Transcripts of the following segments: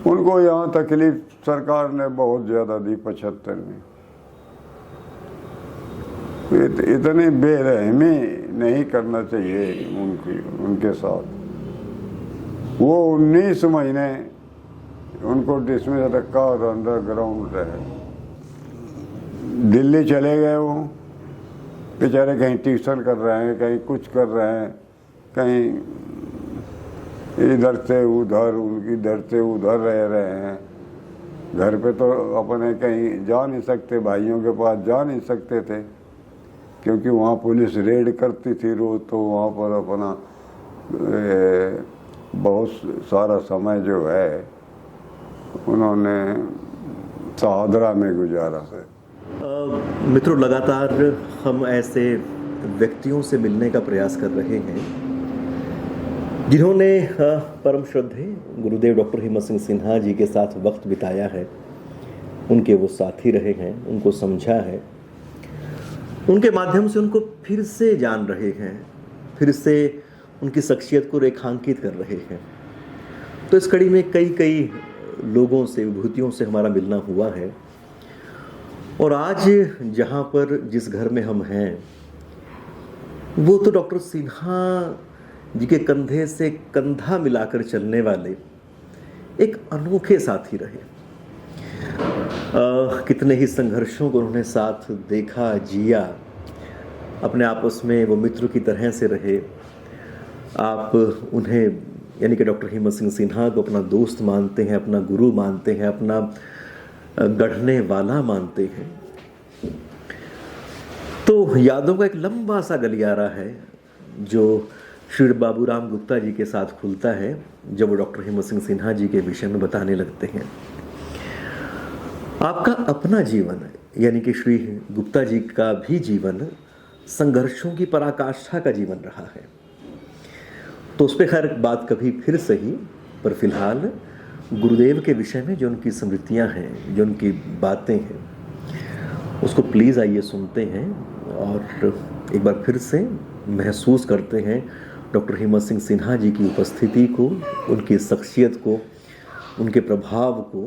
उनको यहाँ तकलीफ सरकार ने बहुत ज़्यादा दी 75 में। इतनी बेरहमी नहीं करना चाहिए उनके साथ। वो 19 महीने उनको डिसमिस रखा और अंडरग्राउंड रहे। दिल्ली चले गए, वो बेचारे कहीं ट्यूशन कर रहे हैं, कहीं कुछ कर रहे हैं, कहीं इधर से उधर, इधर से उधर रह रहे हैं। घर पे तो अपने कहीं जा नहीं सकते, भाइयों के पास जा नहीं सकते थे, क्योंकि वहाँ पुलिस रेड करती थी रोज। तो वहाँ पर अपना बहुत सारा समय जो है उन्होंने सहादरा में गुजारा है। मित्रों, लगातार हम ऐसे व्यक्तियों से मिलने का प्रयास कर रहे हैं जिन्होंने परम श्रद्धेय गुरुदेव डॉक्टर हिम्मत सिंह सिन्हा जी के साथ वक्त बिताया है, उनके वो साथी रहे हैं, उनको समझा है, उनके माध्यम से उनको फिर से जान रहे हैं, फिर से उनकी शख्सियत को रेखांकित कर रहे हैं। तो इस कड़ी में कई लोगों से, विभूतियों से हमारा मिलना हुआ है। और आज जहाँ पर जिस घर में हम हैं, वो तो डॉक्टर सिन्हा जी के कंधे से कंधा मिलाकर चलने वाले एक अनोखे साथी रहे। कितने ही संघर्षों को उन्होंने साथ देखा, जिया, अपने आपस में वो मित्र की तरह से रहे। आप उन्हें यानी कि डॉक्टर हिम्मत सिंह सिन्हा को अपना दोस्त मानते हैं, अपना गुरु मानते हैं, अपना गढ़ने वाला मानते हैं। तो यादों का एक लंबा सा गलियारा है जो श्री बाबूराम गुप्ता जी के साथ खुलता है जब वो डॉक्टर हिम्मत सिंह सिन्हा जी के विषय में बताने लगते हैं। आपका अपना जीवन यानी कि श्री गुप्ता जी का भी जीवन संघर्षों की पराकाष्ठा का जीवन रहा है। तो उस पर खैर बात कभी फिर सही, पर फिलहाल गुरुदेव के विषय में जो उनकी स्मृतियां हैं, जो उनकी बातें हैं, उसको प्लीज़ आइए सुनते हैं और एक बार फिर से महसूस करते हैं डॉक्टर हिम्मत सिंह सिन्हा जी की उपस्थिति को, उनकी शख्सियत को, उनके प्रभाव को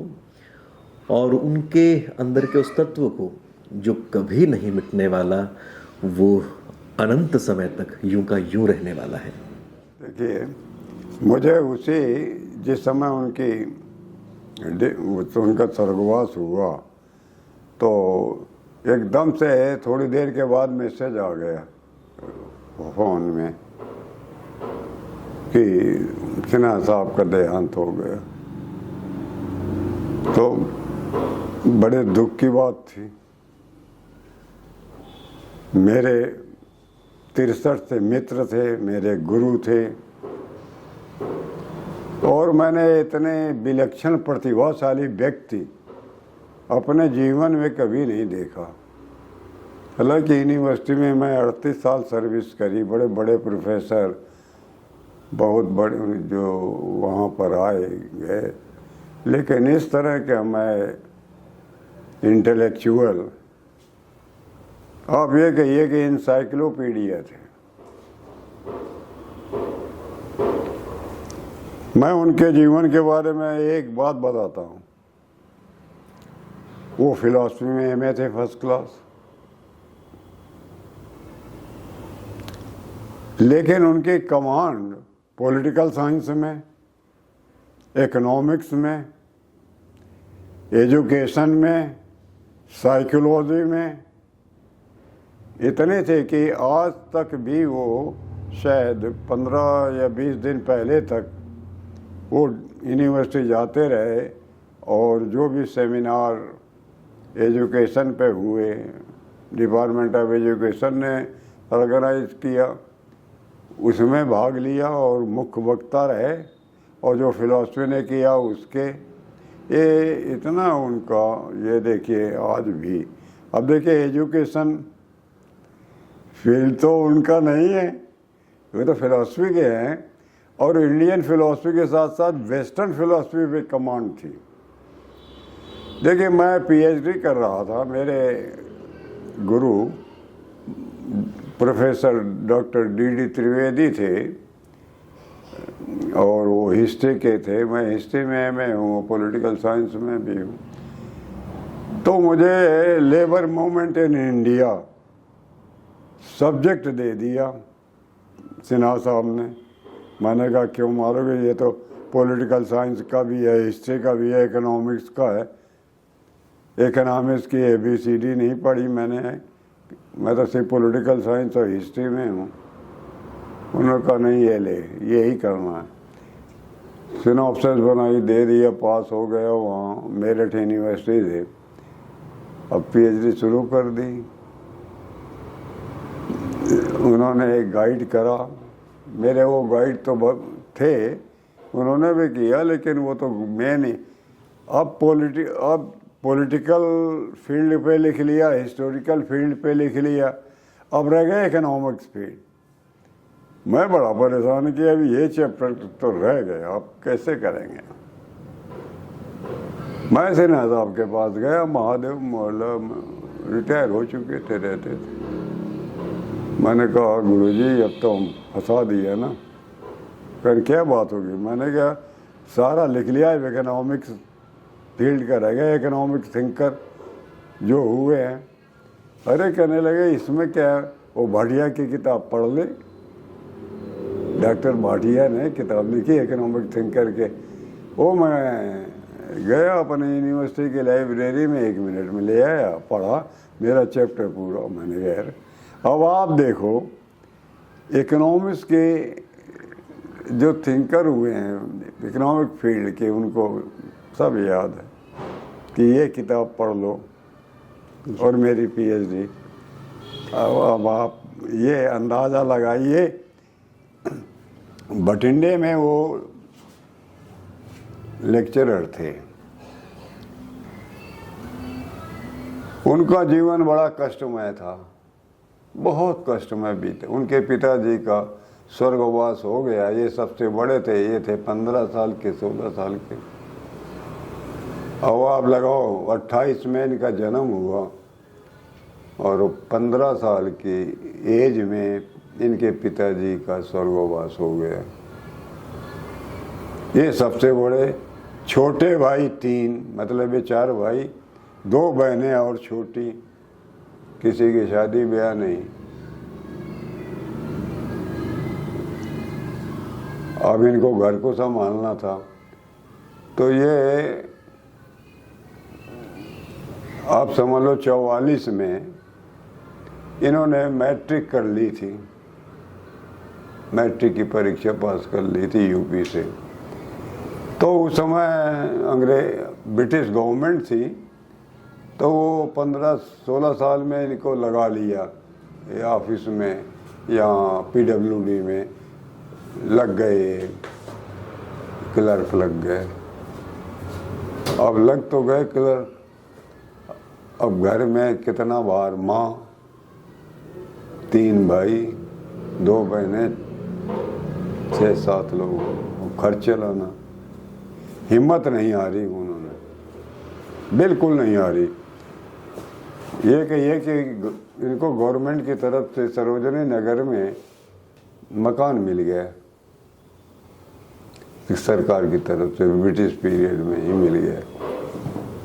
और उनके अंदर के उस तत्व को जो कभी नहीं मिटने वाला, वो अनंत समय तक यूं का यूं रहने वाला है। देखिए, मुझे जिस समय उनका स्वर्गवास हुआ तो एकदम से थोड़ी देर के बाद मैसेज आ गया फोन में कि सिन्हा साहब का देहांत हो गया। तो बड़े दुख की बात थी। मेरे 63 से मित्र थे, मेरे गुरु थे, और मैंने इतने विलक्षण प्रतिभाशाली व्यक्ति अपने जीवन में कभी नहीं देखा। हालांकि यूनिवर्सिटी में मैं 38 साल सर्विस करी, बड़े बड़े प्रोफेसर बहुत बड़े जो वहाँ पर आए गए, लेकिन इस तरह के मैं इंटेलेक्चुअल, आप ये कहिए कि इंसाइक्लोपीडिया थे। मैं उनके जीवन के बारे में एक बात बताता हूँ। वो फिलॉसफी में एमए थे, फर्स्ट क्लास, लेकिन उनकी कमांड पॉलिटिकल साइंस में, इकोनॉमिक्स में, एजुकेशन में, साइकोलॉजी में इतने थे कि आज तक भी वो शायद 15 या 20 दिन पहले तक वो यूनिवर्सिटी जाते रहे और जो भी सेमिनार एजुकेशन पे हुए, डिपार्टमेंट ऑफ एजुकेशन ने ऑर्गेनाइज किया, उसमें भाग लिया और मुख्य वक्ता रहे, और जो फिलॉसफी ने किया उसके, ये इतना उनका, ये देखिए आज भी। अब देखिए, एजुकेशन फील्ड तो उनका नहीं है, वे तो फिलॉसफी के हैं, और इंडियन फिलॉसफी के साथ साथ वेस्टर्न फिलॉसफी पे कमांड थी। देखिए, मैं पीएचडी कर रहा था, मेरे गुरु प्रोफेसर डॉक्टर डी.डी. त्रिवेदी थे, और वो हिस्ट्री के थे, मैं हिस्ट्री में एमए हूँ, पॉलिटिकल साइंस में भी हूँ। तो मुझे labour movement in India subject दे दिया सिन्हा साहब ने। मैंने कहा क्यों मारोगे, ये तो पॉलिटिकल साइंस का भी है, हिस्ट्री का भी है, इकोनॉमिक्स का है। इकोनॉमिक्स की ABCD नहीं पढ़ी मैंने, मैं तो सिर्फ पॉलिटिकल साइंस और हिस्ट्री में हूँ। उन्होंने कहा नहीं, ये ले, यही करना है। सिनॉप्सिस बनाई, दे दिया, पास हो गया वहाँ मेरठ यूनिवर्सिटी से। अब PhD शुरू कर दी। उन्होंने एक गाइड करा, मेरे वो गाइड तो थे, उन्होंने भी किया, लेकिन वो तो मैं नहीं। अब पॉलिटिकल फील्ड पे लिख लिया, हिस्टोरिकल फील्ड पे लिख लिया, अब रह गए इकोनॉमिक्स फील्ड। मैं बड़ा परेशान किया, अभी ये चैप्टर तो रह गए, आप कैसे करेंगे। मैं सिन्हा साहब के पास गया, महादेव मोहल्ला रिटायर हो चुके थे, रहते थे। मैंने कहा गुरुजी अब तो हम फंसा दिया ना, फिर क्या बात होगी। मैंने कहा सारा लिख लिया है, इकोनॉमिक्स फील्ड का रह गया, इकोनॉमिक्स थिंकर जो हुए हैं। अरे कहने लगे इसमें क्या है, वो भाटिया की किताब पढ़ ले, डॉक्टर भाटिया ने किताब लिखी इकोनॉमिक थिंकर के। वो मैं गया अपने यूनिवर्सिटी की लाइब्रेरी में, 1 मिनट में ले आया, पढ़ा, मेरा चैप्टर पूरा। मैंने कहा अब आप देखो इकोनॉमिक्स के जो थिंकर हुए हैं इकोनॉमिक फील्ड के, उनको सब याद है कि ये किताब पढ़ लो और मेरी PhD। अब आप ये अंदाज़ा लगाइए, बठिंडे में वो लेक्चरर थे, उनका जीवन बड़ा कष्टमय था, बहुत कष्टमय बीते। उनके पिताजी का स्वर्गवास हो गया, ये सबसे बड़े थे, ये थे 15 साल के, 16 साल के। अब आप लगाओ 28 में इनका जन्म हुआ और 15 साल की एज में इनके पिताजी का स्वर्गवास हो गया। ये सबसे बड़े, छोटे भाई 3, मतलब ये 4 भाई, 2 बहनें और छोटी, किसी की शादी ब्याह नहीं। अब इनको घर को संभालना था, तो ये आप समझ लो 44 में इन्होंने मैट्रिक कर ली थी, मैट्रिक की परीक्षा पास कर ली थी यूपी से। तो उस समय ब्रिटिश गवर्नमेंट थी, तो वो 15-16 साल में इनको लगा लिया ये ऑफिस में, यहाँ PWD में लग गए, क्लर्क लग गए। अब लग तो गए क्लर्क, अब घर में कितना बार, माँ, 3 भाई, 2 बहनें, 6-7 लोग, खर्च चलाना। हिम्मत नहीं आ रही उन्होंने, बिल्कुल नहीं आ रही। ये कि इनको गवर्नमेंट की तरफ से सरोजनी नगर में मकान मिल गया, सरकार की तरफ से, ब्रिटिश पीरियड में ही मिल गया,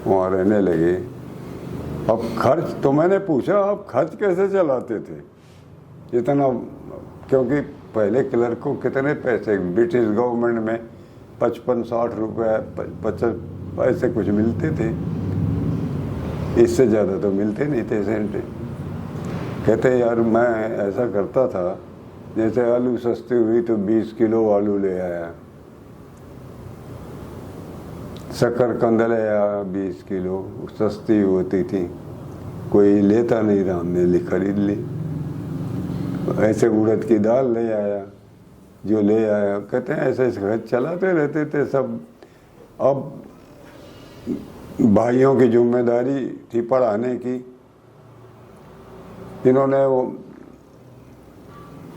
वहाँ रहने लगे। अब खर्च तो मैंने पूछा, आप खर्च कैसे चलाते थे इतना, क्योंकि पहले क्लर्क को कितने पैसे ब्रिटिश गवर्नमेंट में 55-60 रुपये 50 ऐसे कुछ मिलते थे, इससे ज़्यादा तो मिलते नहीं थे सेंट। कहते यार मैं ऐसा करता था, जैसे आलू सस्ती हुई तो 20 किलो आलू ले आया, शकरकंद ले आया 20 किलो, सस्ती होती थी, कोई लेता नहीं था, हमने खरीद ली। ऐसे उड़द की दाल ले आया, जो ले आया। कहते हैं ऐसे खर्च चलाते रहते थे सब। अब भाइयों की जिम्मेदारी थी पढ़ाने की, इन्होंने वो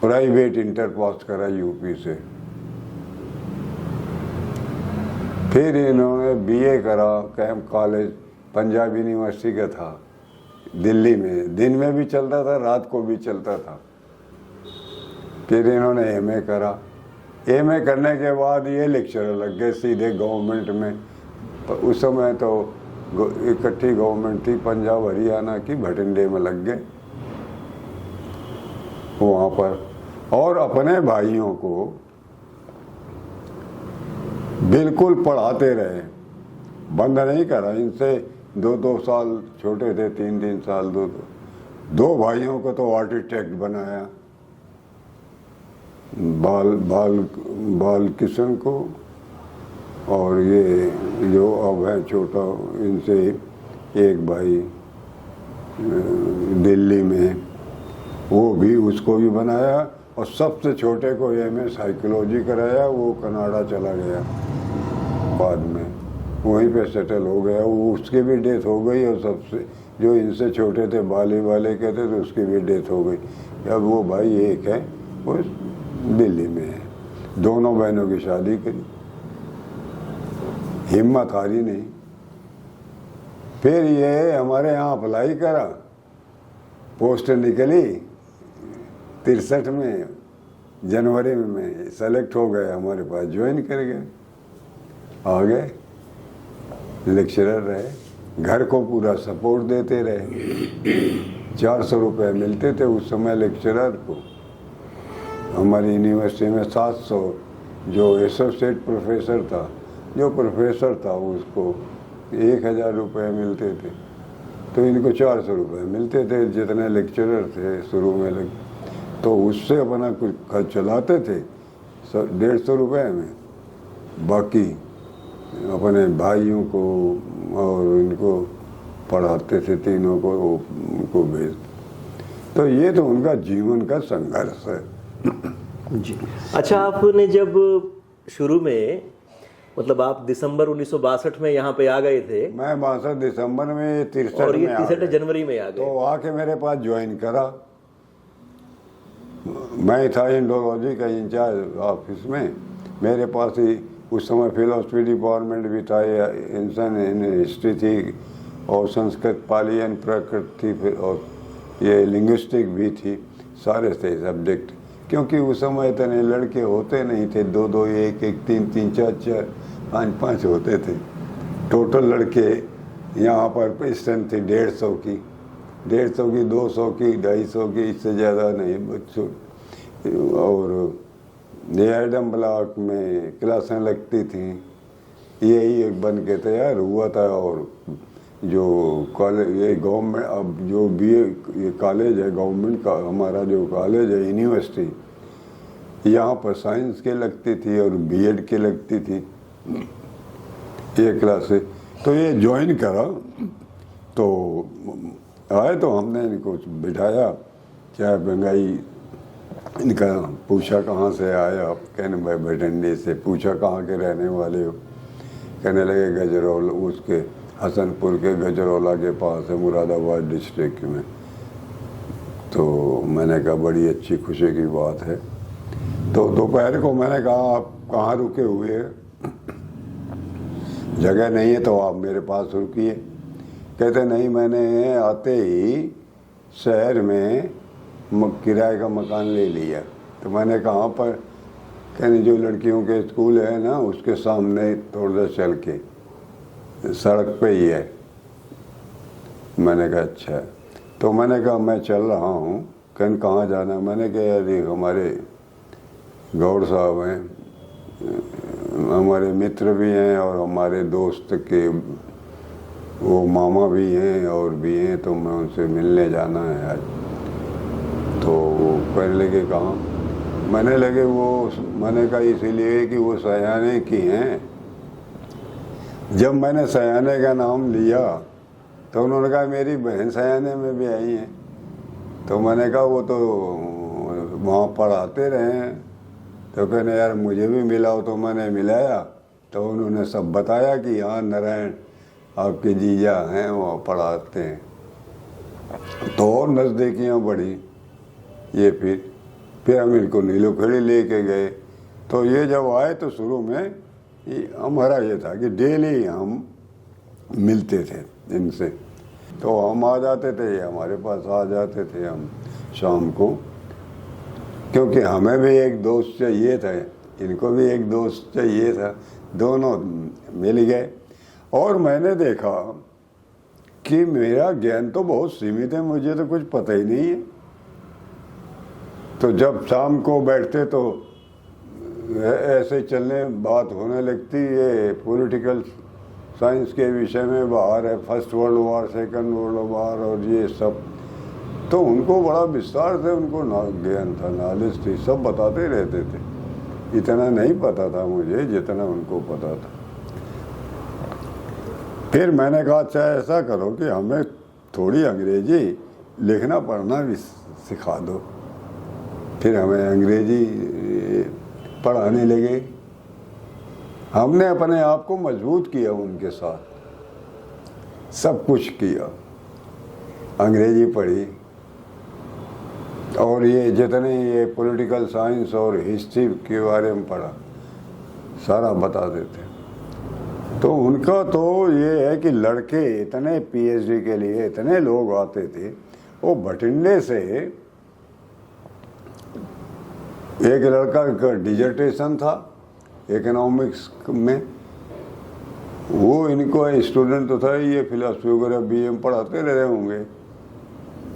प्राइवेट इंटर पास करा यूपी से, फिर इन्होंने BA करा कैंप कॉलेज, पंजाब यूनिवर्सिटी का था दिल्ली में, दिन में भी चलता था, रात को भी चलता था। फिर इन्होंने MA करा, एमए करने के बाद ये लेक्चरर लग गए सीधे गवर्नमेंट में। तो उस समय तो इकट्ठी गवर्नमेंट थी पंजाब हरियाणा की, भटिंडे में लग गए वहाँ पर, और अपने भाइयों को बिल्कुल पढ़ाते रहे, बंद नहीं करा। इनसे 2-2 साल छोटे थे, 3-3 साल, 2 भाइयों को तो आर्किटेक्ट बनाया, बाल किशन को, और ये जो अब है छोटा, इनसे एक भाई दिल्ली में, वो भी, उसको भी बनाया। और सबसे छोटे को एमए साइकोलॉजी कराया, वो कनाडा चला गया बाद में, वहीं पे सेटल हो गया। वो उसकी भी डेथ हो गई, और सबसे जो इनसे छोटे थे बाली वाले कहते थे, उसकी भी डेथ हो गई। अब वो भाई एक है, वो दिल्ली में है। दोनों बहनों की शादी करी, हिम्मत हारी नहीं। फिर ये हमारे यहाँ अप्लाई करा, पोस्ट निकली 63 में, जनवरी में सेलेक्ट हो गए, हमारे पास ज्वाइन कर गए, आ गए, लेक्चरर रहे, घर को पूरा सपोर्ट देते रहे। 400 रुपये मिलते थे उस समय लेक्चरर को। हमारी यूनिवर्सिटी में 700, जो एसोसिएट प्रोफेसर था, जो प्रोफेसर था उसको 1000 रुपये मिलते थे, तो इनको 400 रुपये मिलते थे, जितने लेक्चरर थे शुरू में लग। तो उससे अपना कुछ खर्च चलाते थे 150 रुपये में, बाकी अपने भाइयों को और इनको पढ़ाते थे, तीनों को उनको भेज। तो ये तो उनका जीवन का संघर्ष है जी। अच्छा, आपने जब शुरू में, मतलब आप दिसंबर 1962 में यहाँ पे आ गए थे? मैं 62 दिसंबर में, 63 और ये में 63 जनवरी में आ गए। तो आके मेरे पास ज्वाइन करा। मैं था इंडोलॉजी का इंचार्ज ऑफिस में, मेरे पास ही उस समय फिलोसफी डिपार्टमेंट भी था, इंसान हिस्ट्री थी, और संस्कृत, पाली एंड प्राकृत थी, फिर और ये लिंग्विस्टिक भी थी, सारे थे सब्जेक्ट। क्योंकि उस समय इतने लड़के होते नहीं थे, 2-2, 1-1, 3-3, 4-4, 5-5 होते थे टोटल लड़के। यहाँ पर स्ट्रेंथ थी 150 की, 200 की, 250 की, इससे ज़्यादा नहीं बच्चों। और ये एडम ब्लॉक में क्लासें लगती थी, यही एक बन के तैयार हुआ था। और जो कॉलेज, ये गवर्नमेंट, अब जो बीए ये कॉलेज है गवर्नमेंट का, हमारा जो कॉलेज है यूनिवर्सिटी, यहाँ पर साइंस के लगती थी और बीएड के लगती थी ये क्लासें। तो ये ज्वाइन करा, तो आए तो हमने इनको बिठाया, चाय मंगाई, इनका पूछा कहाँ से आए आप, कहने भाई भटिंडे से। पूछा कहाँ के रहने वाले हो, कहने लगे गजरौला, उसके हसनपुर के गजरौला के पास है, मुरादाबाद डिस्ट्रिक्ट में। तो मैंने कहा बड़ी अच्छी खुशी की बात है। तो दोपहर को मैंने कहा आप कहाँ रुके हुए हैं, जगह नहीं है तो आप मेरे पास रुकिए। कहते नहीं, मैंने आते ही शहर में किराए का मकान ले लिया। तो मैंने कहा पर, कहने जो लड़कियों के स्कूल है ना, उसके सामने थोड़ा सा चल के, सड़क पे ही है। मैंने कहा अच्छा। तो मैंने कहा मैं चल रहा हूँ। कहने कहाँ जाना? मैंने कहा यार हमारे गौड़ साहब हैं, हमारे मित्र भी हैं, और हमारे दोस्त के वो मामा भी हैं और भी हैं, तो मैं उनसे मिलने जाना है आज। तो वो कहने लगे कहाँ? मैंने लगे मैंने कहा इसीलिए कि वो सयाने की हैं। जब मैंने सयाने का नाम लिया तो उन्होंने कहा मेरी बहन सयाने में भी आई है। तो मैंने कहा वो तो वहाँ पढ़ाते रहे हैं। तो कहने यार मुझे भी मिलाओ। तो मैंने मिलाया तो उन्होंने सब बताया कि हाँ नारायण आपके जीजा हैं, वहाँ पढ़ाते हैं। तो और नज़दीकियाँ बढ़ी ये। फिर हम इनको नीलोखेड़ी लेके गए। तो ये जब आए तो शुरू में हमारा ये था कि डेली हम मिलते थे इनसे। तो हम आ जाते थे, ये हमारे पास आ जाते थे हम शाम को, क्योंकि हमें भी एक दोस्त चाहिए था इनको भी एक दोस्त चाहिए था, दोनों मिल गए। और मैंने देखा कि मेरा ज्ञान तो बहुत सीमित है, मुझे तो कुछ पता ही नहीं है। तो जब शाम को बैठते तो ऐसे चलने बात होने लगती, ये पॉलिटिकल साइंस के विषय में बाहर है, first world war, second world war और ये सब। तो उनको बड़ा विस्तार से उनको ज्ञान था, नॉलेज थी, सब बताते रहते थे। इतना नहीं पता था मुझे जितना उनको पता था। फिर मैंने कहा अच्छा ऐसा करो कि हमें थोड़ी अंग्रेजी लिखना पढ़ना भी सिखा दो। फिर हमें अंग्रेजी पढ़ाने लगे। हमने अपने आप को मजबूत किया, उनके साथ सब कुछ किया, अंग्रेजी पढ़ी। और ये जितने ये पॉलिटिकल साइंस और हिस्ट्री के बारे में पढ़ा, सारा बता देते। तो उनका तो ये है कि लड़के इतने पीएचडी के लिए इतने लोग आते थे। वो भटिंडे से एक लड़का का डिजर्टेशन था इकोनॉमिक्स में, वो इनको स्टूडेंट तो था, ये फिलॉसफी वगैरह बीए में पढ़ाते रहे होंगे।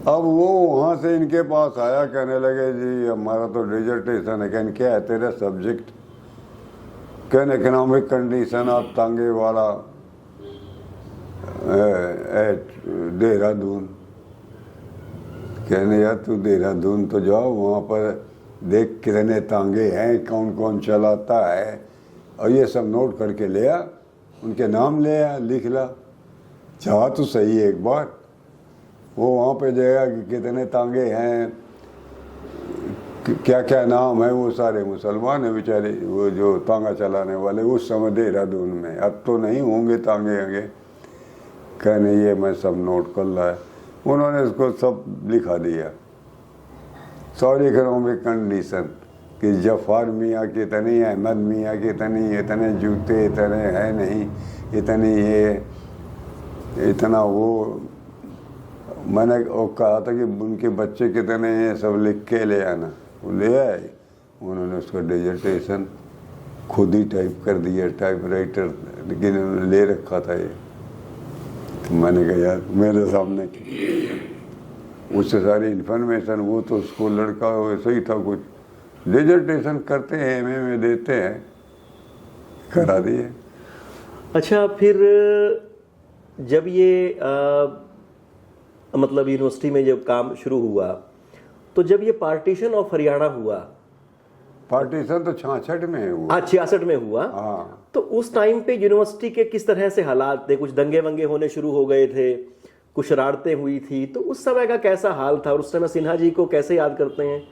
अब वो वहाँ से इनके पास आया, कहने लगे जी हमारा तो डिजर्टेशन है। कहने क्या है तेरा सब्जेक्ट? कहने इकोनॉमिक कंडीशन ऑफ तांगे वाला एट देहरादून। कहने यार तू देहरादून तो जाओ, वहाँ पर देख कितने तांगे हैं, कौन कौन चलाता है, और ये सब नोट करके ले आ, उनके नाम ले आ, लिख ला, चाह तो सही एक बार। वो वहाँ पे जाएगा कि कितने तांगे हैं, क्या क्या नाम है, वो सारे मुसलमान हैं बेचारे, वो जो तांगा चलाने वाले उस समय देहरादून में। अब तो नहीं होंगे तांगे आगे। कहने ये मैं सब नोट कर रहा है। उन्होंने उसको सब लिखा दिया, सारी इकोनॉमिक कंडीशन कि जफ़ार मियाँ कितनी, अहमद मियाँ कितनी, इतने जूते इतने हैं नहीं, इतनी ये इतना वो। मैंने कहा था कि उनके बच्चे कितने हैं, सब लिख के ले आना। वो ले आए। उन्होंने उसका डिजर्टेशन खुद ही टाइप कर दिया, टाइपराइटर, लेकिन उन्होंने ले रखा था ये। तो मैंने कहा यार मेरे सामने उससे सारी इन्फॉर्मेशन, वो तो उसको लड़का वैसे ही था, कुछ डिजर्टेशन करते हैं, एमए में देते हैं, करा दिए। अच्छा, फिर जब ये मतलब यूनिवर्सिटी में जब काम शुरू हुआ, तो जब ये पार्टीशन ऑफ हरियाणा हुआ, पार्टीशन तो 66 में हुआ। 66 में हुआ। हाँ। तो उस टाइम पे यूनिवर्सिटी के किस तरह से हालात थे? कुछ दंगे वंगे होने शुरू हो गए थे, कुछ शरारतें हुई थी, तो उस समय का कैसा हाल था? और उस समय सिन्हा जी को कैसे याद करते हैं?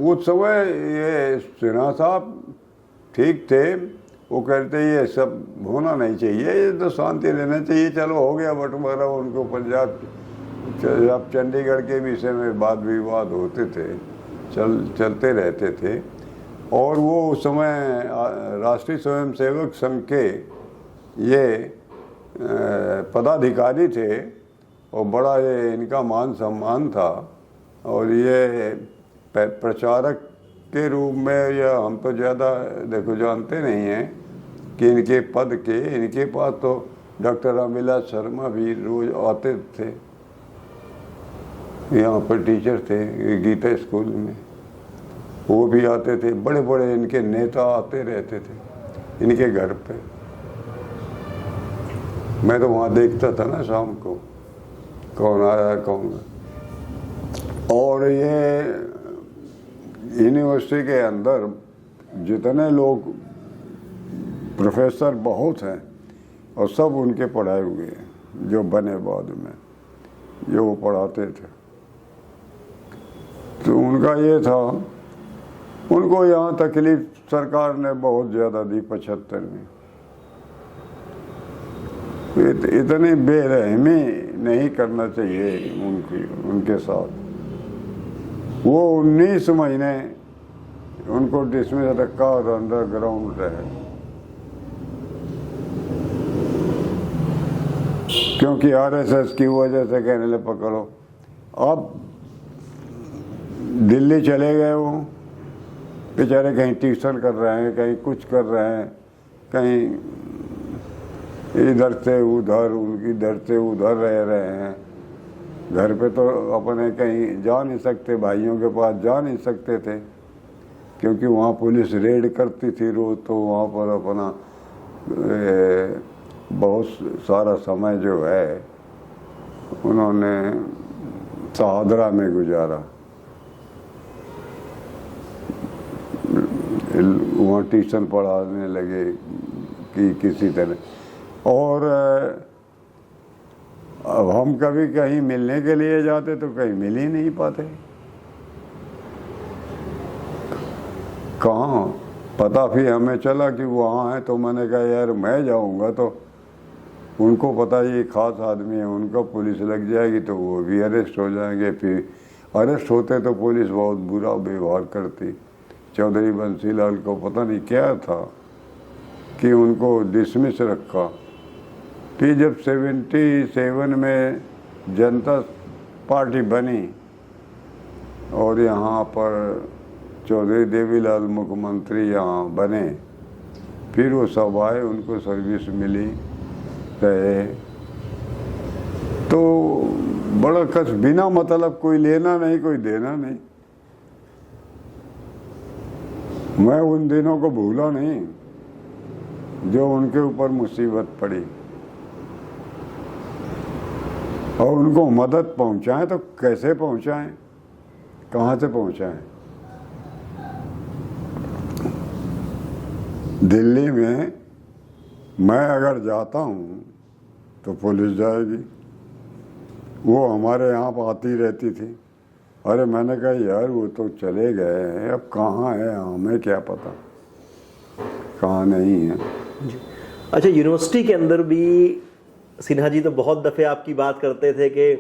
उस समय ये सिन्हा साहब ठीक थे। वो कहते ये सब होना नहीं चाहिए, ये तो शांति रहना चाहिए। चलो हो गया बंटवारा, उनको पंजाब चंडीगढ़ के विषय में वाद विवाद होते थे, चलते रहते थे। और वो उस समय राष्ट्रीय स्वयंसेवक संघ के ये पदाधिकारी थे, और बड़ा ये इनका मान सम्मान था। और ये प्रचारक के रूप में, या हम तो ज़्यादा देखो जानते नहीं हैं कि इनके पद के, इनके पास तो डॉक्टर रामविलास शर्मा भी रोज आते थे, यहाँ पर टीचर थे गीता स्कूल में, वो भी आते थे। बड़े बड़े इनके नेता आते रहते थे इनके घर पे। मैं तो वहाँ देखता था ना शाम को, कौन आया कौन। और ये यूनिवर्सिटी के अंदर जितने लोग प्रोफेसर बहुत हैं, और सब उनके पढ़ाए हुए हैं, जो बने बाद में, जो वो पढ़ाते थे। तो उनका ये था, उनको यहाँ तकलीफ सरकार ने बहुत ज़्यादा दी 75 में। इतनी बेरहमी नहीं करना चाहिए उनके साथ। वो 19 महीने उनको डिसमिस रखा और अंडरग्राउंड रहे, क्योंकि आरएसएस की वजह से कहने लगे पकड़ो। अब दिल्ली चले गए वो, बेचारे कहीं ट्यूशन कर रहे हैं, कहीं कुछ कर रहे हैं, कहीं इधर से उधर, उनकी इधर से उधर रह रहे हैं। घर पे तो अपने कहीं जा नहीं सकते, भाइयों के पास जा नहीं सकते थे, क्योंकि वहाँ पुलिस रेड करती थी रोज। तो वहाँ पर अपना बहुत सारा समय जो है उन्होंने शाहदरा में गुजारा। वहाँ ट्यूशन पढ़ाने लगे कि किसी तरह। और अब हम कभी कहीं मिलने के लिए जाते तो कहीं मिल ही नहीं पाते। कहाँ पता फिर हमें चला कि वहाँ है, तो मैंने कहा यार मैं जाऊँगा तो उनको पता ये खास आदमी है, उनका पुलिस लग जाएगी तो वो भी अरेस्ट हो जाएंगे। फिर अरेस्ट होते तो पुलिस बहुत बुरा व्यवहार करती। चौधरी बंसीलाल को पता नहीं क्या था कि उनको डिसमिस रखा। फिर जब 77 में जनता पार्टी बनी और यहाँ पर चौधरी देवीलाल मुख्यमंत्री यहाँ बने, फिर वो सब आए, उनको सर्विस मिली रहे। तो बड़ा कस, बिना मतलब कोई लेना नहीं कोई देना नहीं। मैं उन दिनों को भूला नहीं जो उनके ऊपर मुसीबत पड़ी। और उनको मदद पहुंचाएं तो कैसे पहुंचाएं, कहाँ से पहुंचाएं। दिल्ली में मैं अगर जाता हूँ तो पुलिस जाएगी। वो हमारे यहाँ पर आती रहती थी। अरे मैंने कहा यार वो तो चले गए हैं, अब कहाँ है हमें क्या पता कहाँ नहीं है। अच्छा, यूनिवर्सिटी के अंदर भी सिन्हा जी तो बहुत दफ़े आपकी बात करते थे कि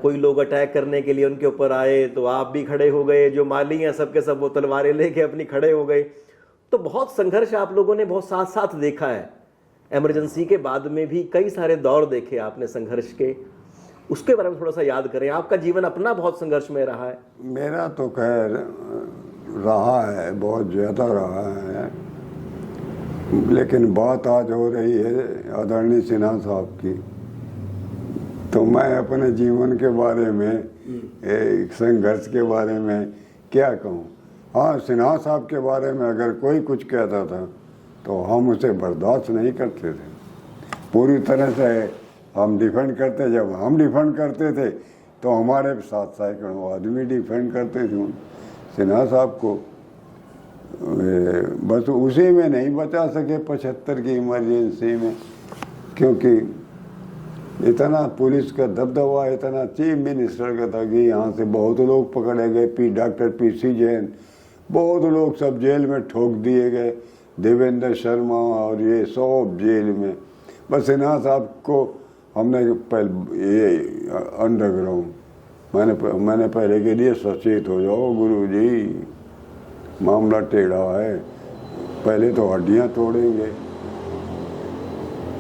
कोई लोग अटैक करने के लिए उनके ऊपर आए तो आप भी खड़े हो गए, जो माली हैं सबके सब वो तलवारें लेके अपनी खड़े हो गए। तो बहुत संघर्ष आप लोगों ने बहुत साथ साथ देखा है। इमरजेंसी के बाद में भी कई सारे दौर देखे आपने संघर्ष के, उसके बारे में थोड़ा सा याद करें। आपका जीवन अपना बहुत संघर्ष में रहा है। मेरा तो खैर रहा है, बहुत ज़्यादा रहा है, लेकिन बात आज हो रही है आदरणीय सिन्हा साहब की, तो मैं अपने जीवन के बारे में, एक संघर्ष के बारे में क्या कहूँ। हाँ, सिन्हा साहब के बारे में अगर कोई कुछ कहता था तो हम उसे बर्दाश्त नहीं करते थे। पूरी तरह से हम डिफेंड करते। जब हम डिफेंड करते थे तो हमारे साथ सैकड़ों आदमी डिफेंड करते थे सिन्हा साहब को। बस उसी में नहीं बचा सके 75 की इमरजेंसी में, क्योंकि इतना पुलिस का दबदबा, इतना चीफ मिनिस्टर का था कि यहाँ से बहुत लोग पकड़े गए। डॉक्टर PC जैन, बहुत लोग सब जेल में ठोक दिए गए। देवेंद्र शर्मा और ये सब जेल में। बस सिन्हा साहब को हमने ये अंडरग्राउंड मैंने पहले के लिए सचेत हो जाओ गुरुजी, मामला टेढ़ा है, पहले तो हड्डियां तोड़ेंगे।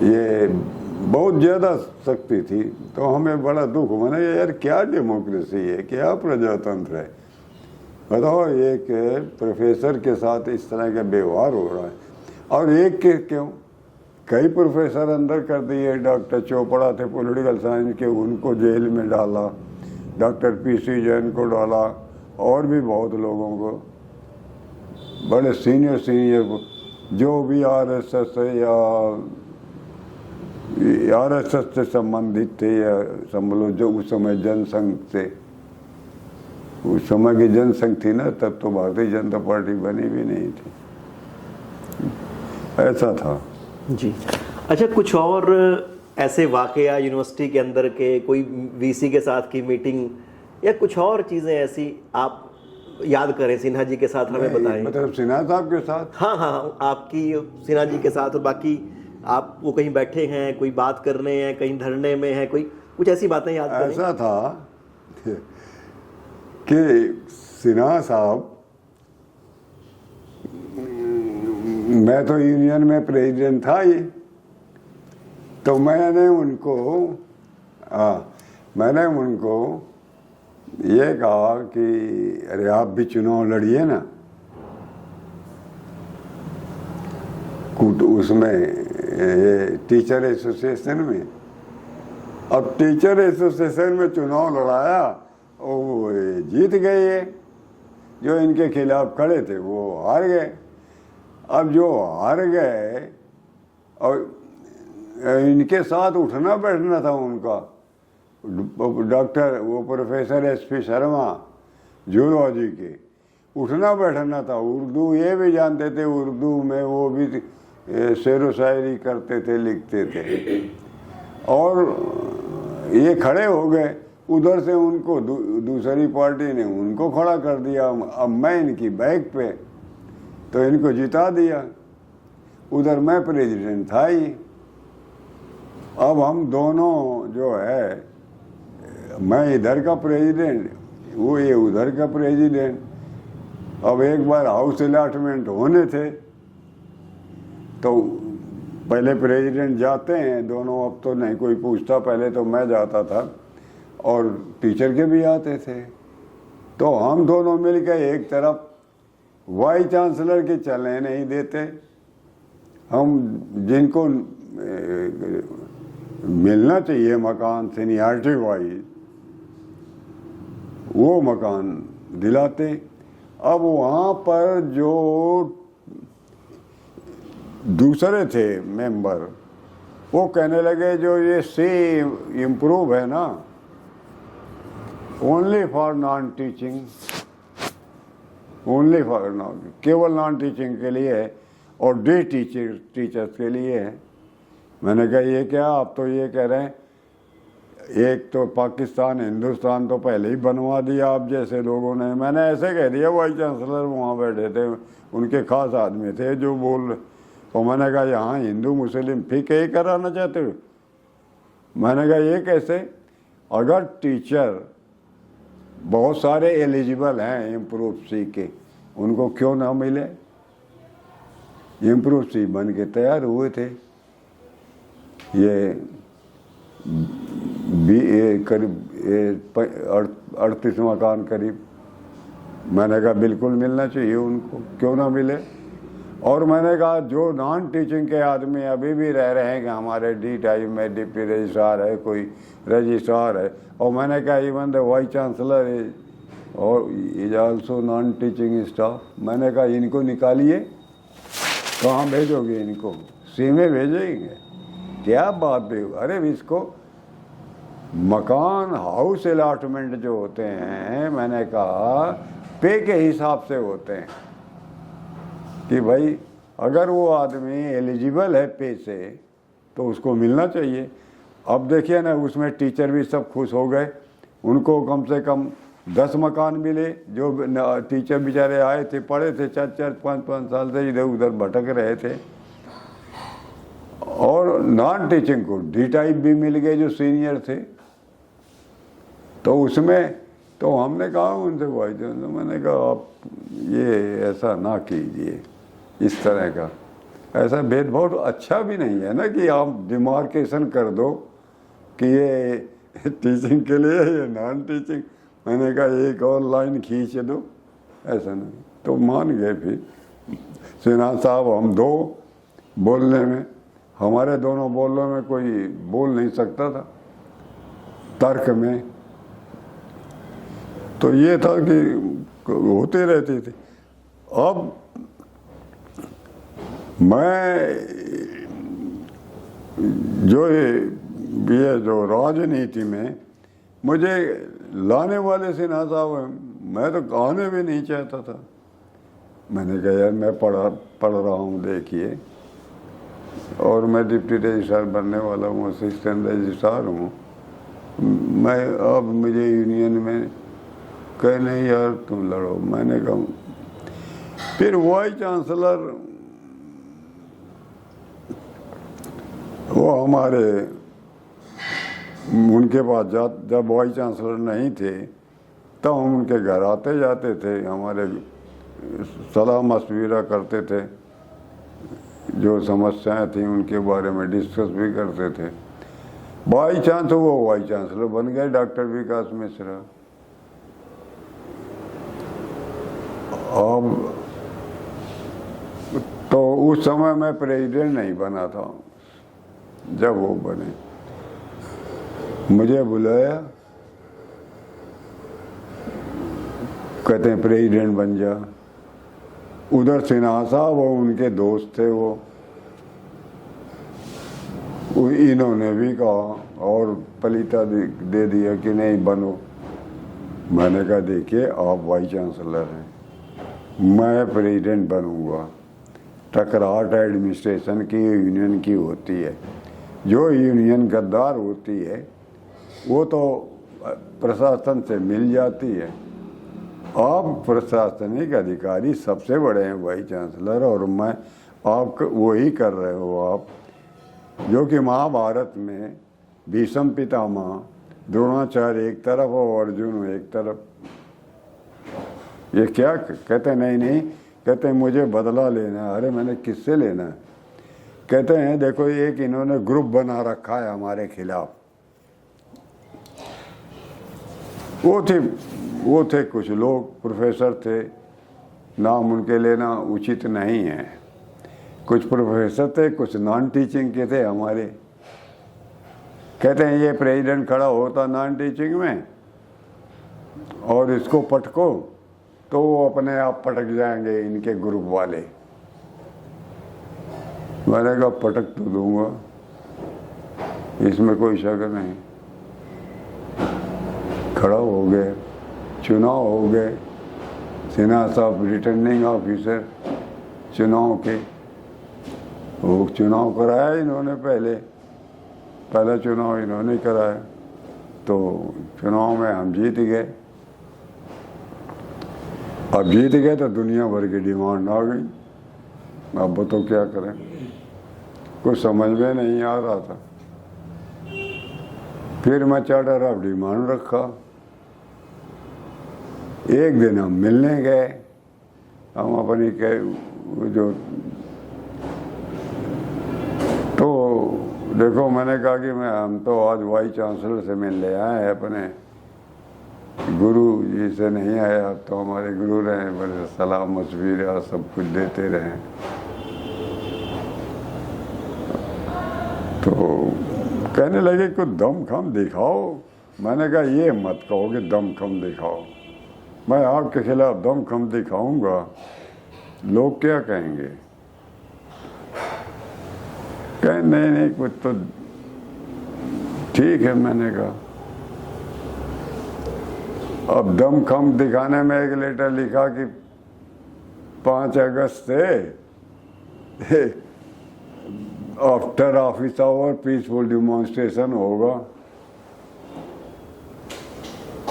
ये बहुत ज़्यादा शक्ति थी। तो हमें बड़ा दुख, मैंने यार क्या डेमोक्रेसी है, क्या प्रजातंत्र है, बताओ एक प्रोफेसर के साथ इस तरह का व्यवहार हो रहा है। और एक के क्यों, कई प्रोफेसर अंदर कर दिए। डॉक्टर चोपड़ा थे पॉलिटिकल साइंस के, उनको जेल में डाला। डॉक्टर PC जैन को डाला, और भी बहुत लोगों को, बड़े सीनियर जो भी RSS या RSS से संबंधित थे या समझ जो उस समय जनसंघ से, उस समय की जनसंघ थी ना, तब तो भारतीय जनता पार्टी बनी भी नहीं थी। ऐसा था जी। अच्छा, कुछ और ऐसे वाकया यूनिवर्सिटी के अंदर के, कोई VC के साथ की मीटिंग या कुछ और चीज़ें ऐसी आप याद करें सिन्हा जी के साथ, हमें बताएं। मतलब सिन्हा साहब के साथ? हाँ, आपकी सिन्हा जी के साथ, और बाकी आप वो कहीं बैठे हैं, कोई बात कर रहे हैं, कहीं धरने में है, कोई कुछ ऐसी बातें याद करें। ऐसा था कि सिन्हा साहब, मैं तो यूनियन में प्रेसिडेंट था ही, तो मैंने उनको ये कहा कि अरे आप भी चुनाव लड़िए ना। उसमें ये टीचर एसोसिएशन में। अब टीचर एसोसिएशन में चुनाव लड़ाया और वो जीत गए, ये जो इनके खिलाफ खड़े थे वो हार गए। अब जो हार गए और इनके साथ उठना बैठना था उनका, डॉक्टर वो प्रोफेसर एसपी शर्मा जूलॉजी के, उठना बैठना था। उर्दू ये भी जानते थे, उर्दू में वो भी शेर व शायरी करते थे, लिखते थे। और ये खड़े हो गए, उधर से उनको दूसरी पार्टी ने उनको खड़ा कर दिया। अब मैं इनकी बैक पे, तो इनको जिता दिया। उधर मैं प्रेसिडेंट था ही। अब हम दोनों जो है, मैं इधर का प्रेसिडेंट, वो ये उधर का प्रेसिडेंट। अब एक बार हाउस अलॉटमेंट होने थे तो पहले प्रेसिडेंट जाते हैं दोनों, अब तो नहीं कोई पूछता, पहले तो मैं जाता था और टीचर के भी आते थे। तो हम दोनों मिलकर एक तरफ, वाइस चांसलर के चलने नहीं देते। हम जिनको मिलना चाहिए मकान सीनियरिटी वाइज, वो मकान दिलाते। अब वहाँ पर जो दूसरे थे मेंबर, वो कहने लगे जो ये सी इम्प्रूव है ना, only for non teaching, only for non, केवल नॉन टीचिंग के लिए है और डी टीचर्स के लिए है। मैंने कहा ये क्या, आप तो ये कह रहे हैं, एक तो पाकिस्तान हिंदुस्तान तो पहले ही बनवा दिया आप जैसे लोगों ने। मैंने ऐसे कह दिया, वाइस चांसलर वहाँ बैठे थे, उनके खास आदमी थे जो बोल। तो मैंने कहा यहाँ हिंदू मुस्लिम फिक ही कराना चाहते हो? मैंने कहा ये कैसे, अगर टीचर बहुत सारे एलिजिबल हैं इम्प्रूव सी के, उनको क्यों ना मिले? इम्प्रूव सी बन के तैयार हुए थे ये करीब 38 मकान करीब। मैंने कहा बिल्कुल मिलना चाहिए उनको, क्यों ना मिले। और मैंने कहा जो नॉन टीचिंग के आदमी अभी भी रह रहे हैं कि हमारे डी टाइप में डिप्टी रजिस्ट्रार है, कोई रजिस्ट्रार है, और मैंने कहा even the vice chancellor is और is also non teaching staff. मैंने कहा इनको निकालिए, कहाँ भेजोगे इनको? सी में भेजेंगे? क्या बात है, अरे इसको मकान हाउस अलॉटमेंट जो होते हैं, मैंने कहा पे के हिसाब से होते हैं कि भाई अगर वो आदमी एलिजिबल है पे से तो उसको मिलना चाहिए। अब देखिए ना, उसमें टीचर भी सब खुश हो गए, उनको कम से कम 10 मकान मिले। जो टीचर बेचारे आए थे, पढ़े थे, 4-4, 5-5 साल से इधर उधर भटक रहे थे। और नॉन टीचिंग को डी टाइप भी मिल गए जो सीनियर थे। तो उसमें तो हमने कहा उनसे, भाई जो मैंने कहा आप ये ऐसा ना कीजिए, इस तरह का ऐसा भेदभाव अच्छा भी नहीं है ना कि आप डिमार्केशन कर दो कि ये टीचिंग के लिए, ये नॉन टीचिंग। मैंने कहा एक और लाइन खींच दो, ऐसा नहीं। तो मान गए। फिर सिन्हा साहब, हम दो बोलने में, हमारे दोनों बोलने में कोई बोल नहीं सकता था तर्क में। तो ये था कि होते रहते थे। अब मैं जो ये जो राजनीति में मुझे लाने वाले सिन्हा साहब, मैं तो आने भी नहीं चाहता था। मैंने कहा यार मैं पढ़ रहा हूँ, देखिए, और मैं डिप्टी रजिस्ट्रार बनने वाला हूँ, असिस्टेंट रजिस्ट्रार हूँ मैं। अब मुझे यूनियन में कहे नहीं यार तुम लड़ो। मैंने कहा फिर वाइस चांसलर वो हमारे उनके पास जब वाइस चांसलर नहीं थे तब हम उनके घर आते जाते थे, हमारे सलाह मशविरा करते थे, जो समस्याएं थी उनके बारे में डिस्कस भी करते थे। वाइस चांसलर वो वाइस चांसलर बन गए डॉक्टर विकास मिश्रा। अब तो उस समय मैं प्रेसिडेंट नहीं बना था, जब वो बने मुझे बुलाया, कहते हैं प्रेसिडेंट बन जा। उधर सिन्हा साहब वो उनके दोस्त थे, वो इन्होंने भी कहा और पलीता दे दिया कि नहीं बनो। मैंने कहा देखिए आप वाइस चांसलर हैं, मैं प्रेसिडेंट बनूंगा। टकराट एडमिनिस्ट्रेशन की यूनियन की होती है, जो यूनियन गद्दार होती है वो तो प्रशासन से मिल जाती है। आप प्रशासनिक अधिकारी सबसे बड़े हैं वाइस चांसलर, और मैं आप वही कर रहे हो आप जो कि महाभारत में भीष्म पितामह द्रोणाचार्य एक तरफ और अर्जुन एक तरफ। ये क्या कहते हैं? नहीं कहते हैं मुझे बदला लेना है। अरे मैंने किससे लेना है? कहते हैं देखो एक इन्होंने ग्रुप बना रखा है हमारे खिलाफ। वो थे कुछ लोग प्रोफेसर थे, नाम उनके लेना उचित नहीं है। कुछ प्रोफेसर थे, कुछ नॉन टीचिंग के थे हमारे। कहते हैं ये प्रेसिडेंट खड़ा होता नॉन टीचिंग में और इसको पटको तो वो अपने आप पटक जाएंगे इनके ग्रुप वाले। मैंने कहा पटक तो दूंगा, इसमें कोई शक नहीं। खड़ा हो गए, चुनाव हो गए। सिन्हा साहब रिटर्निंग ऑफिसर चुनाव के, वो चुनाव कराया इन्होंने, पहला चुनाव इन्होंने कराया। तो चुनाव में हम जीत गए। अब जीत गए तो दुनिया भर की डिमांड आ गई। अब तो क्या करें, कुछ समझ में नहीं आ रहा था। फिर मैं चार्टर ऑफ डिमांड रखा। एक दिन हम मिलने गए, हम अपनी के जो तो देखो मैंने कहा कि हम तो आज वाइस चांसलर से मिलने आए हैं, अपने गुरु जी से नहीं आए। आप तो हमारे गुरु रहे, बड़े सलाम मशवीरा सब कुछ देते रहे। तो कहने लगे कुछ दम खम दिखाओ। मैंने कहा ये मत कहो कि दम खम दिखाओ, मैं आपके खिलाफ दम खम दिखाऊंगा, लोग क्या कहेंगे? कहे नहीं कुछ तो ठीक है। मैंने कहा अब दम खम दिखाने में एक लेटर लिखा कि 5 अगस्त से after office hour peaceful demonstration होगा।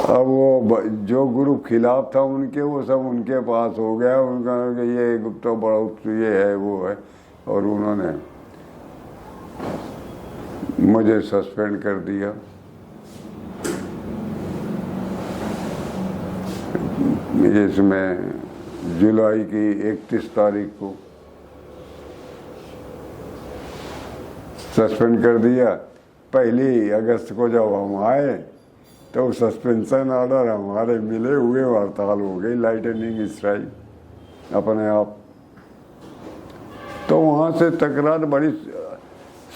अब वो जो ग्रुप खिलाफ था उनके, वो सब उनके पास हो गया। उनका ये गुप्ता बड़ा ये है वो है, और उन्होंने मुझे सस्पेंड कर दिया। इसमें जुलाई की 31 तारीख को सस्पेंड कर दिया। 1 अगस्त को जब हम आए तो सस्पेंशन ऑर्डर हमारे मिले हुए हड़ताल हो गई, लाइटनिंग स्ट्राइक अपने आप। तो वहाँ से तकरार बड़ी।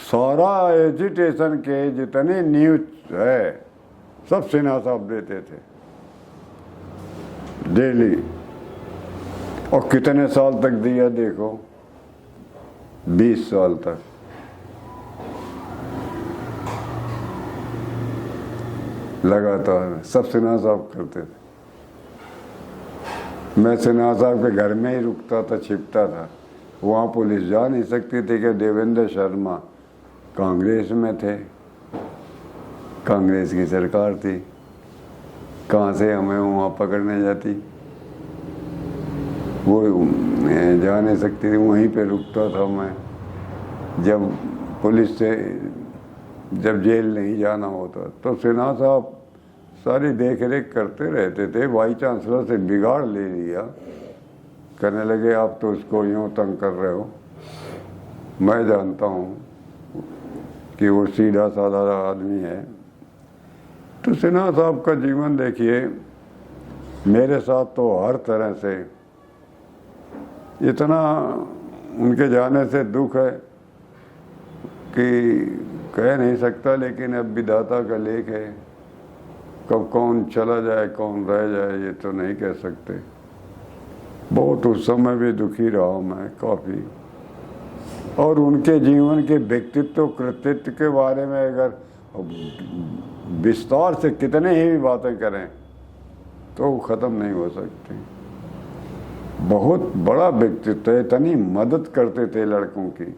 सारा एजिटेशन के जितने न्यूज है सब सिन्हा साहब देते थे डेली। और कितने साल तक दिया देखो, 20 साल तक। लगातार सब सिन्हा साहब करते थे। मैं सिन्हा साहब के घर में ही रुकता था, छिपता था। वहाँ पुलिस जा नहीं सकती थी कि देवेंद्र शर्मा कांग्रेस में थे, कांग्रेस की सरकार थी, कहाँ से हमें वहाँ पकड़ने जाती। वो जा नहीं सकती थी, वहीं पे रुकता था मैं। जब पुलिस से जब जेल नहीं जाना होता तो सिन्हा साहब सारी देख रेख करते रहते थे। वाइस चांसलर से बिगाड़ ले लिया, कहने लगे आप तो उसको यूँ तंग कर रहे हो। मैं जानता हूँ कि वो सीधा साधा आदमी है। तो सिन्हा साहब का जीवन देखिए, मेरे साथ तो हर तरह से इतना उनके जाने से दुख है कि कह नहीं सकता, लेकिन अब विधाता का लेख है, कब कौन चला जाए कौन रह जाए ये तो नहीं कह सकते। बहुत उस समय भी दुखी रहा मैं काफ़ी। और उनके जीवन के व्यक्तित्व कृतित्व के बारे में अगर विस्तार से कितने ही बातें करें तो वो ख़त्म नहीं हो सकती। बहुत बड़ा व्यक्तित्व है, इतनी मदद करते थे लड़कों की।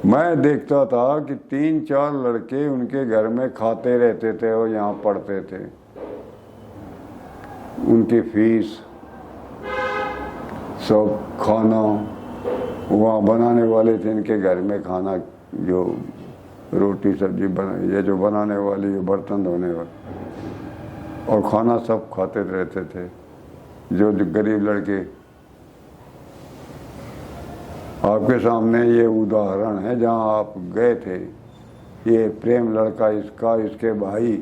मैं देखता था कि 3-4 लड़के उनके घर में खाते रहते थे और यहाँ पढ़ते थे। उनकी फीस सब, खाना वहाँ बनाने वाले थे इनके घर में, खाना जो रोटी सब्जी बना, ये जो बनाने वाली, ये बर्तन धोने वाले, और खाना सब खाते रहते थे। जो गरीब लड़के, आपके सामने ये उदाहरण है जहाँ आप गए थे। ये प्रेम लड़का इसका, इसके भाई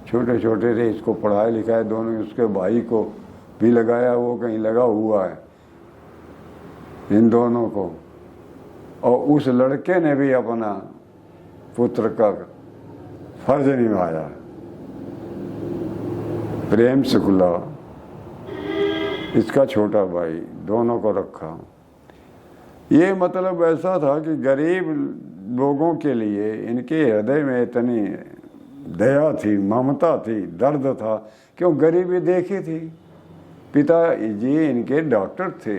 छोटे छोटे थे, इसको पढ़ाया लिखाया दोनों, उसके भाई को भी लगाया, वो कहीं लगा हुआ है इन दोनों को। और उस लड़के ने भी अपना पुत्र का फर्ज निभाया। प्रेम शुक्ला, इसका छोटा भाई, दोनों को रखा। ये मतलब ऐसा था कि गरीब लोगों के लिए इनके हृदय में इतनी दया थी, ममता थी, दर्द था, क्यों गरीबी देखी थी। पिताजी इनके डॉक्टर थे,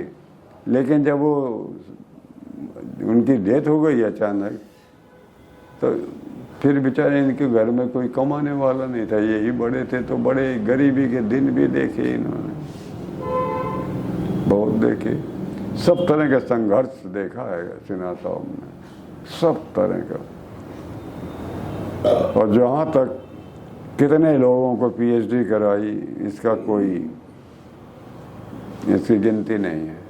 लेकिन जब वो उनकी डेथ हो गई अचानक, तो फिर बेचारे इनके घर में कोई कमाने वाला नहीं था, यही बड़े थे। तो बड़े गरीबी के दिन भी देखे इन्होंने, बहुत देखे, सब तरह का संघर्ष देखा है सिन्हा साहब ने, सब तरह का। और जहाँ तक कितने लोगों को पीएचडी कराई, इसका कोई, इसकी गिनती नहीं है,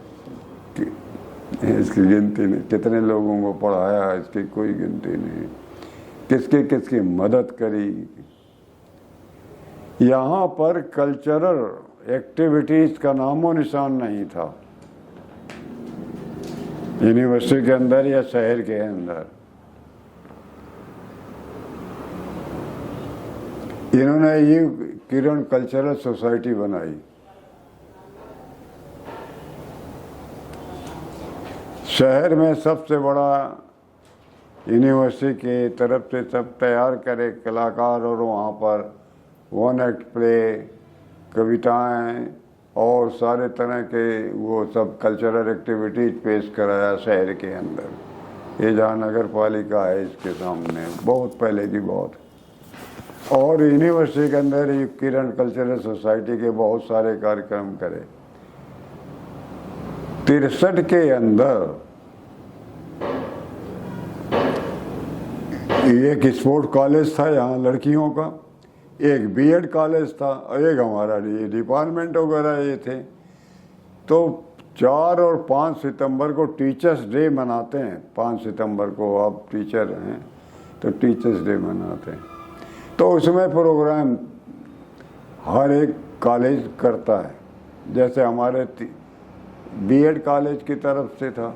इसकी गिनती नहीं। कितने लोगों को पढ़ाया, इसकी कोई गिनती नहीं। किसकी किसकी मदद करी। यहाँ पर कल्चरल एक्टिविटीज का नामो निशान नहीं था यूनिवर्सिटी के अंदर या शहर के अंदर। इन्होंने ये किरण कल्चरल सोसाइटी बनाई। शहर में सबसे बड़ा यूनिवर्सिटी के तरफ से सब तैयार करे कलाकार, और वहाँ पर 1 एक्ट प्ले, कविताएं और सारे तरह के वो सब कल्चरल एक्टिविटीज पेश कराया शहर के अंदर। ये जहाँ नगर पालिका है इसके सामने, बहुत पहले की बात। और यूनिवर्सिटी के अंदर ये किरण कल्चरल सोसाइटी के बहुत सारे कार्यक्रम करे। 63 के अंदर एक स्पोर्ट कॉलेज था यहाँ लड़कियों का, एक बीएड कॉलेज था, और एक हमारा ये डिपार्टमेंट वगैरह ये थे। तो 4 और 5 सितंबर को टीचर्स डे मनाते हैं। 5 सितंबर को आप टीचर हैं तो टीचर्स डे मनाते हैं। तो उसमें प्रोग्राम हर एक कॉलेज करता है। जैसे हमारे बीएड कॉलेज की तरफ से था,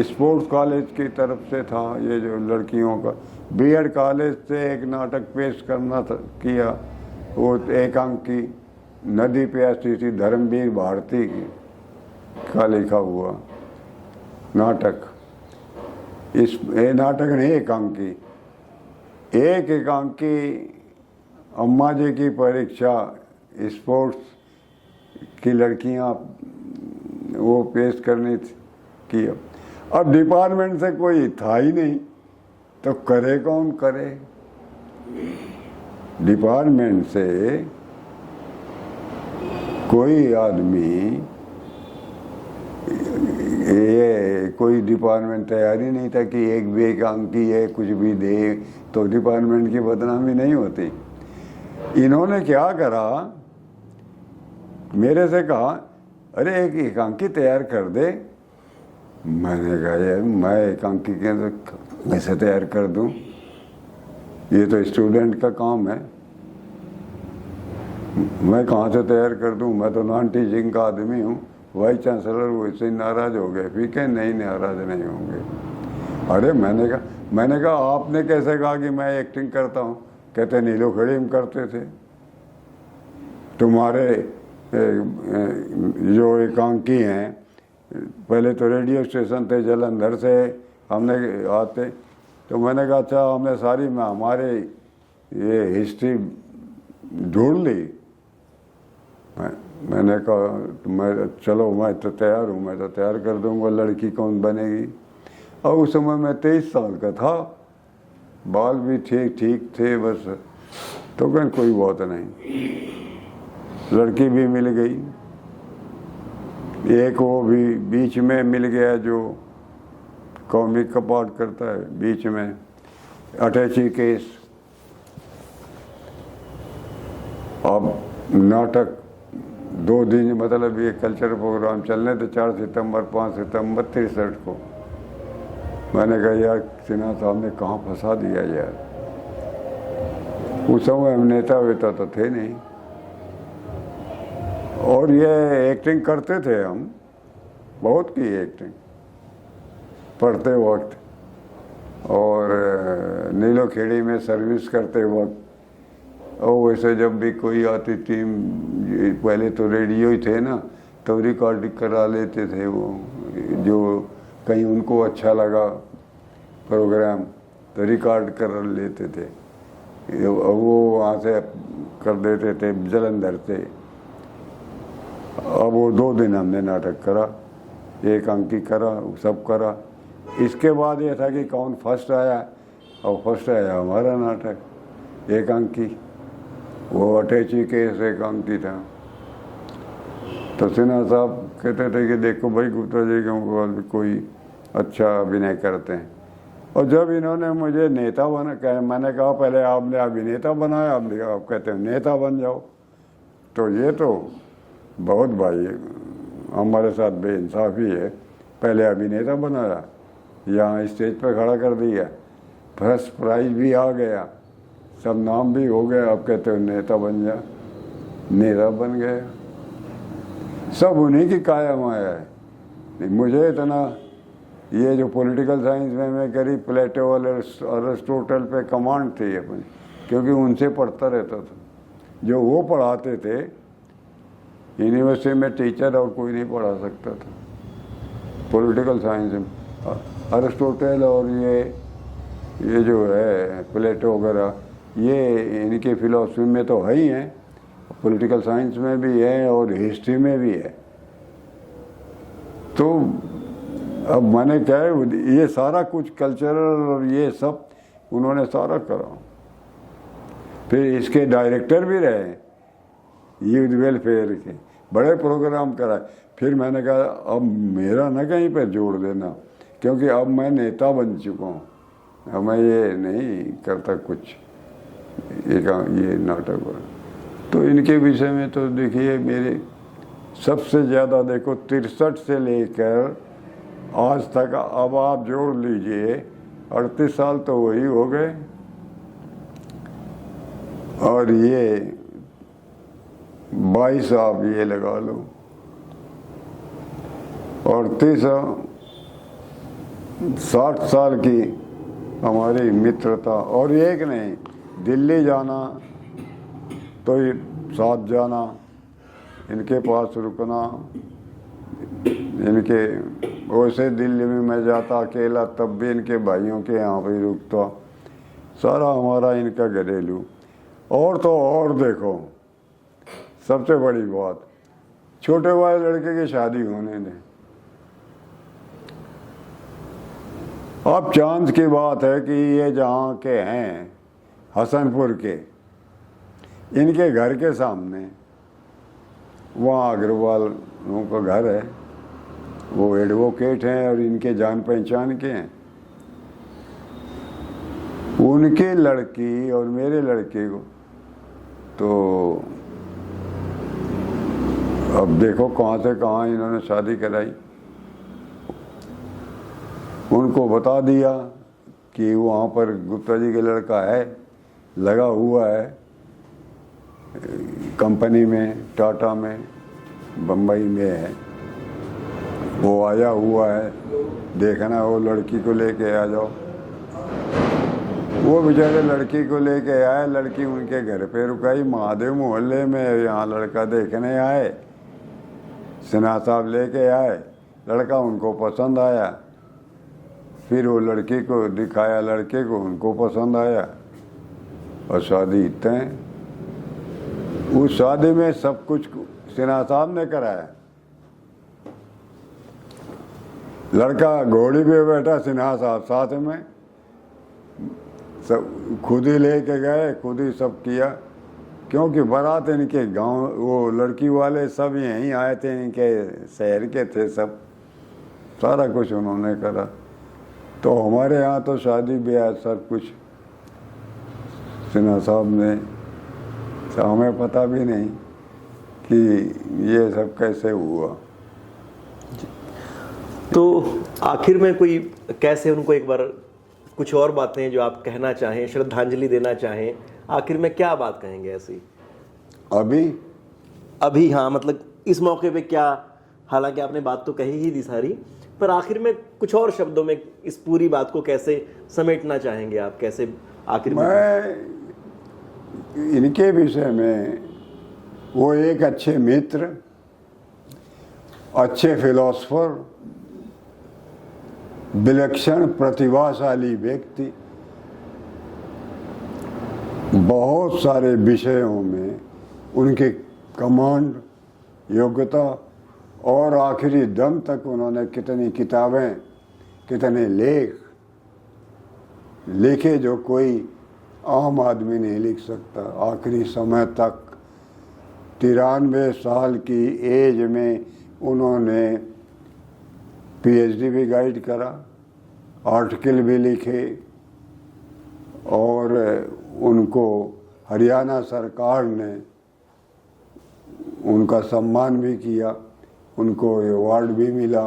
स्पोर्ट्स कॉलेज की तरफ से था, ये जो लड़कियों का। बीएड कॉलेज से एक नाटक पेश करना था, किया, वो एकांकी नदी पे ऐसी थी, धर्मवीर भारती का लिखा हुआ नाटक। इस नाटक नहीं, एकांकी, एक एकांकी अम्मा जी की परीक्षा, स्पोर्ट्स की लड़कियां वो पेश करनी थी, किया। अब डिपार्टमेंट से कोई था ही नहीं, तो करे कौन करे। डिपार्टमेंट से कोई आदमी, ये कोई डिपार्टमेंट तैयारी नहीं था कि एक भी एकांकी है कुछ भी दे तो डिपार्टमेंट की बदनामी नहीं होती। इन्होंने क्या करा, मेरे से कहा, अरे एक एकांकी तैयार कर दे। मैंने कहा यार मैं एकांकी कैसे तैयार कर दूं, ये तो स्टूडेंट का काम है, मैं कहाँ से तैयार कर दूं, मैं तो नॉन टीचिंग का आदमी हूँ, वाइस चांसलर वैसे ही नाराज हो गए, फिर कहे नहीं नाराज नहीं होंगे। अरे मैंने कहा आपने कैसे कहा कि मैं एक्टिंग करता हूँ? कहते नीलो खेड़ी में करते थे, तुम्हारे जो एकांकी हैं पहले तो रेडियो स्टेशन थे जलंधर से हमने आते, तो मैंने कहा अच्छा हमने सारी में हमारे ये हिस्ट्री ढूंढ ली। मैंने कहा मैं चलो मैं तो तैयार हूँ, मैं तो तैयार कर दूंगा, लड़की कौन बनेगी। और उस समय मैं 23 साल का था, बाल भी ठीक ठीक थे बस, तो कहीं कोई बात नहीं, लड़की भी मिल गई। एक वो भी बीच में मिल गया जो कॉमिक का पार्ट करता है बीच में, अटैची केस। अब नाटक 2 दिन मतलब ये कल्चरल प्रोग्राम चलने थे 4 सितंबर 5 सितंबर 63 को। मैंने कहा यार सिन्हा साहब ने कहाँ फंसा दिया यार, उस समय हम नेता वेता तो थे नहीं, और ये एक्टिंग करते थे हम, बहुत की एक्टिंग पढ़ते वक्त और नीलो खेड़ी में सर्विस करते वक्त। और वैसे जब भी कोई आती टीम, पहले तो रेडियो ही थे ना, तो रिकॉर्डिंग करा लेते थे वो, जो कहीं उनको अच्छा लगा प्रोग्राम तो रिकॉर्ड कर लेते थे, वो वहाँ से कर देते थे जलंधर से। अब वो 2 दिन हमने नाटक करा, एक अंकी करा, सब करा। इसके बाद ये था कि कौन फर्स्ट आया, और फर्स्ट आया हमारा नाटक एक अंकी, वो अटैची केस एक अंकी था। तो सिन्हा साहब कहते थे कि देखो भाई गुप्ता जी के कोई अच्छा अभिनय करते हैं। और जब इन्होंने मुझे नेता बना, मैंने कहा पहले आपने अभिनेता बनाया, आप कहते हैं नेता बन जाओ, तो ये तो बहुत भाई हमारे साथ बेइंसाफी है। पहले अभिनेता बनाया, यहाँ स्टेज पे खड़ा कर दिया, फर्स्ट प्राइज भी आ गया, सब नाम भी हो गया, आप कहते हो नेता बन जा। नेता बन गया, सब उन्हीं की काया माया है। मुझे इतना ये जो पॉलिटिकल साइंस में मैं करी, प्लेटो और अरिस्टोटल पे कमांड थी अपनी, क्योंकि उनसे पढ़ता रहता था। जो वो पढ़ाते थे यूनिवर्सिटी में टीचर और कोई नहीं पढ़ा सकता था पॉलिटिकल साइंस में। अरिस्टोटल और ये जो है प्लेटो वगैरह, ये इनकी फिलॉसफी में तो है ही हैं, पॉलिटिकल साइंस में भी है और हिस्ट्री में भी है। तो अब मैंने क्या है, ये सारा कुछ कल्चरल और ये सब उन्होंने सारा करा। फिर इसके डायरेक्टर भी रहे, यूथ वेलफेयर के बड़े प्रोग्राम कराए। फिर मैंने कहा अब मेरा ना कहीं पर जोड़ देना, क्योंकि अब मैं नेता बन चुका हूँ, अब मैं ये नहीं करता कुछ ये नाटक। तो इनके विषय में तो देखिए मेरे सबसे ज़्यादा देखो 63 से लेकर आज तक, अब आप जोड़ लीजिए 38 साल तो वही हो गए, और ये 22 आप ये लगा लो, और 60 साल की हमारी मित्रता। और एक नहीं, दिल्ली जाना तो साथ जाना, इनके पास रुकना, इनके वैसे दिल्ली में मैं जाता अकेला तब भी इनके भाइयों के यहाँ पे रुकता, सारा हमारा इनका घरेलू। और तो और देखो सबसे बड़ी बात, छोटे वाले लड़के की शादी होने दें। अब चांस की बात है कि ये जहाँ के हैं हसनपुर के, इनके घर के सामने वहाँ अग्रवालों का घर है, वो एडवोकेट हैं और इनके जान पहचान के हैं। उनके लड़की और मेरे लड़के को तो अब देखो कहाँ से कहाँ इन्होंने शादी कराई। उनको बता दिया कि वहाँ पर गुप्ता जी का लड़का है, लगा हुआ है कंपनी में, टाटा में, बम्बई में है, वो आया हुआ है, देखना वो लड़की को लेके आ जाओ। वो बेचारे लड़की को लेके आए, लड़की उनके घर पे रुकाई, महादेव मोहल्ले में, यहाँ लड़का देखने आए, सिन्हा साहब लेके आए, लड़का उनको पसंद आया, फिर वो लड़की को दिखाया, लड़के को उनको पसंद आया और शादी तय। उस शादी में सब कुछ सिन्हा साहब ने कराया। लड़का घोड़ी पे बैठा, सिन्हा साहब साथ में, सब खुद ही लेके गए, खुद ही सब किया, क्योंकि बारात इनके गांव, वो लड़की वाले सब यहीं आए थे, इनके शहर के थे सब, सारा कुछ उन्होंने करा। तो हमारे यहाँ तो शादी ब्याह सब कुछ सिन्हा साहब ने, तो हमें पता भी नहीं कि ये सब कैसे हुआ। तो आखिर में कोई कैसे उनको एक बार कुछ और बातें जो आप कहना चाहें, श्रद्धांजलि देना चाहें, आखिर में क्या बात कहेंगे ऐसी? अभी हाँ, मतलब इस मौके पे क्या, हालांकि आपने बात तो कही ही दी सारी, पर आखिर में कुछ और शब्दों में इस पूरी बात को कैसे समेटना चाहेंगे आप, कैसे आखिर में? मैं इनके विषय में, वो एक अच्छे मित्र, अच्छे फिलोसफर, विलक्षण प्रतिभाशाली व्यक्ति, बहुत सारे विषयों में उनके कमांड, योग्यता, और आखिरी दम तक उन्होंने कितनी किताबें, कितने लेख लिखे जो कोई आम आदमी नहीं लिख सकता। आखिरी समय तक 93 साल की एज में उन्होंने पीएचडी भी गाइड करा, आर्टिकल भी लिखे, और उनको हरियाणा सरकार ने उनका सम्मान भी किया, उनको अवार्ड भी मिला,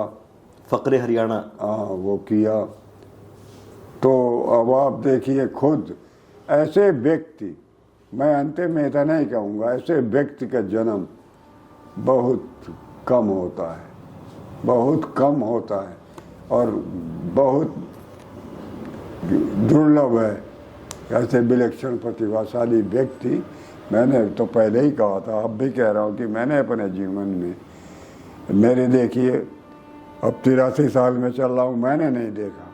फकरे हरियाणा। हाँ, वो किया। तो अब आप देखिए खुद ऐसे व्यक्ति, मैं अंतिम में इतना नहीं कहूँगा, ऐसे व्यक्ति का जन्म बहुत कम होता है, बहुत कम होता है, और बहुत दुर्लभ है ऐसे विलक्षण प्रतिभाशाली व्यक्ति। मैंने तो पहले ही कहा था, अब भी कह रहा हूँ कि मैंने अपने जीवन में, मेरे देखिए अब 83 साल में चल रहा हूँ, मैंने नहीं देखा।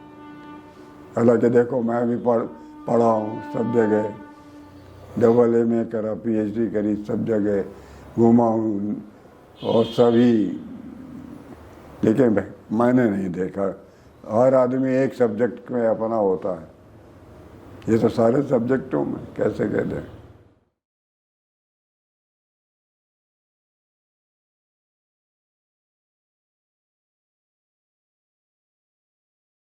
हालांकि देखो मैं भी पढ़ा हूँ सब जगह, AA करा, PhD करी, सब जगह घूमा हूँ और सभी, लेकिन मैंने नहीं देखा। हर आदमी एक सब्जेक्ट में अपना होता है, ये तो सारे सब्जेक्टों में कैसे कह दें।